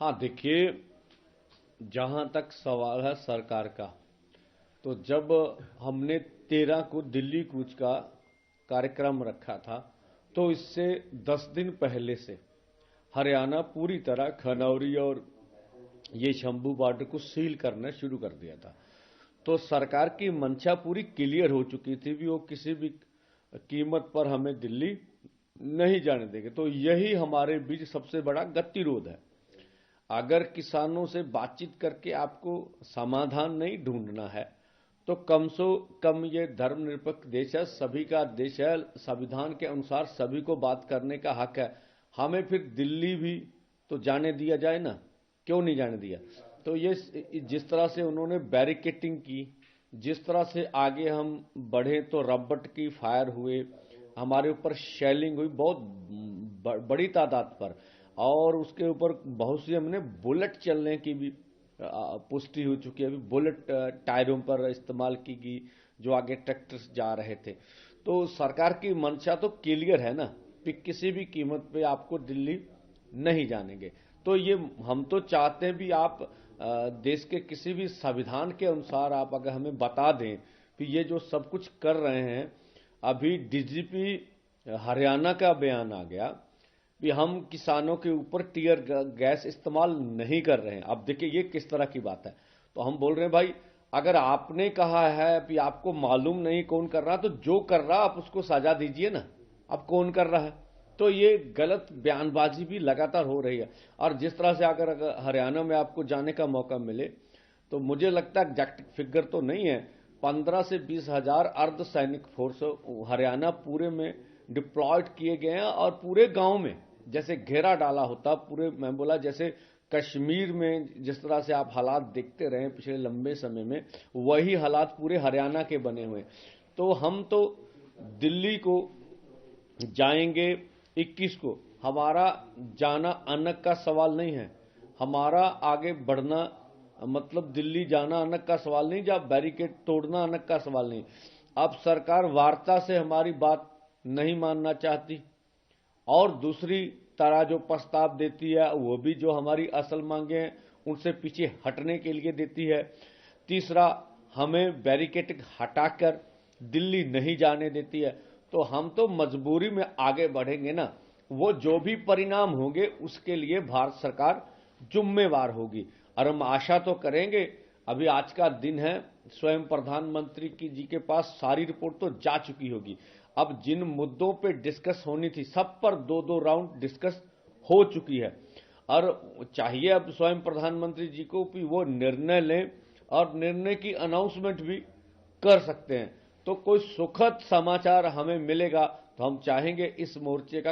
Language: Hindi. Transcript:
हाँ, देखिए, जहां तक सवाल है सरकार का, तो जब हमने 13 को दिल्ली कूच का कार्यक्रम रखा था, तो इससे 10 दिन पहले से हरियाणा पूरी तरह खनौरी और ये शंभू बॉर्डर को सील करना शुरू कर दिया था। तो सरकार की मंशा पूरी क्लियर हो चुकी थी भी वो किसी भी कीमत पर हमें दिल्ली नहीं जाने देंगे। तो यही हमारे बीच सबसे बड़ा गतिरोध है। अगर किसानों से बातचीत करके आपको समाधान नहीं ढूंढना है, तो कम से कम ये धर्मनिरपेक्ष देश है, सभी का देश है, संविधान के अनुसार सभी को बात करने का हक है। हमें फिर दिल्ली भी तो जाने दिया जाए ना, क्यों नहीं जाने दिया? तो ये जिस तरह से उन्होंने बैरिकेटिंग की, जिस तरह से आगे हम बढ़े तो रबट की फायर हुए, हमारे ऊपर शेलिंग हुई बहुत बड़ी तादाद पर, और उसके ऊपर बहुत सी हमने बुलेट चलने की भी पुष्टि हो चुकी है। अभी बुलेट टायरों पर इस्तेमाल की गई जो आगे ट्रैक्टर जा रहे थे। तो सरकार की मंशा तो क्लियर है ना कि किसी भी कीमत पे आपको दिल्ली नहीं जानेंगे। तो ये हम तो चाहते हैं भी आप देश के किसी भी संविधान के अनुसार आप अगर हमें बता दें कि ये जो सब कुछ कर रहे हैं। अभी डीजीपी हरियाणा का बयान आ गया कि हम किसानों के ऊपर टीयर गैस इस्तेमाल नहीं कर रहे हैं। अब देखिए ये किस तरह की बात है। तो हम बोल रहे हैं भाई, अगर आपने कहा है कि आपको मालूम नहीं कौन कर रहा, तो जो कर रहा आप उसको सजा दीजिए ना। अब कौन कर रहा है? तो ये गलत बयानबाजी भी लगातार हो रही है। और जिस तरह से अगर हरियाणा में आपको जाने का मौका मिले, तो मुझे लगता है एग्जैक्ट फिगर तो नहीं है, 15 से 20 हजार अर्ध सैनिक फोर्स हरियाणा पूरे में डिप्लॉयड किए गए हैं। और पूरे गांव में जैसे घेरा डाला होता पूरे, मैं बोला जैसे कश्मीर में जिस तरह से आप हालात देखते रहे पिछले लंबे समय में, वही हालात पूरे हरियाणा के बने हुए। तो हम तो दिल्ली को जाएंगे 21 को। हमारा जाना अनक का सवाल नहीं है, हमारा आगे बढ़ना मतलब दिल्ली जाना अनक का सवाल नहीं, जब बैरिकेड तोड़ना अनक का सवाल नहीं। अब सरकार वार्ता से हमारी बात नहीं मानना चाहती, और दूसरी तरह जो प्रस्ताव देती है वो भी जो हमारी असल मांगे हैं उनसे पीछे हटने के लिए देती है। तीसरा, हमें बैरिकेड हटाकर दिल्ली नहीं जाने देती है। तो हम तो मजबूरी में आगे बढ़ेंगे ना, वो जो भी परिणाम होंगे उसके लिए भारत सरकार जिम्मेवार होगी। और हम आशा तो करेंगे, अभी आज का दिन है, स्वयं प्रधानमंत्री की जी के पास सारी रिपोर्ट तो जा चुकी होगी। अब जिन मुद्दों पे डिस्कस होनी थी सब पर 2-2 राउंड डिस्कस हो चुकी है। और चाहिए अब स्वयं प्रधानमंत्री जी को कि वो निर्णय लें, और निर्णय की अनाउंसमेंट भी कर सकते हैं। तो कोई सुखद समाचार हमें मिलेगा तो हम चाहेंगे इस मोर्चे का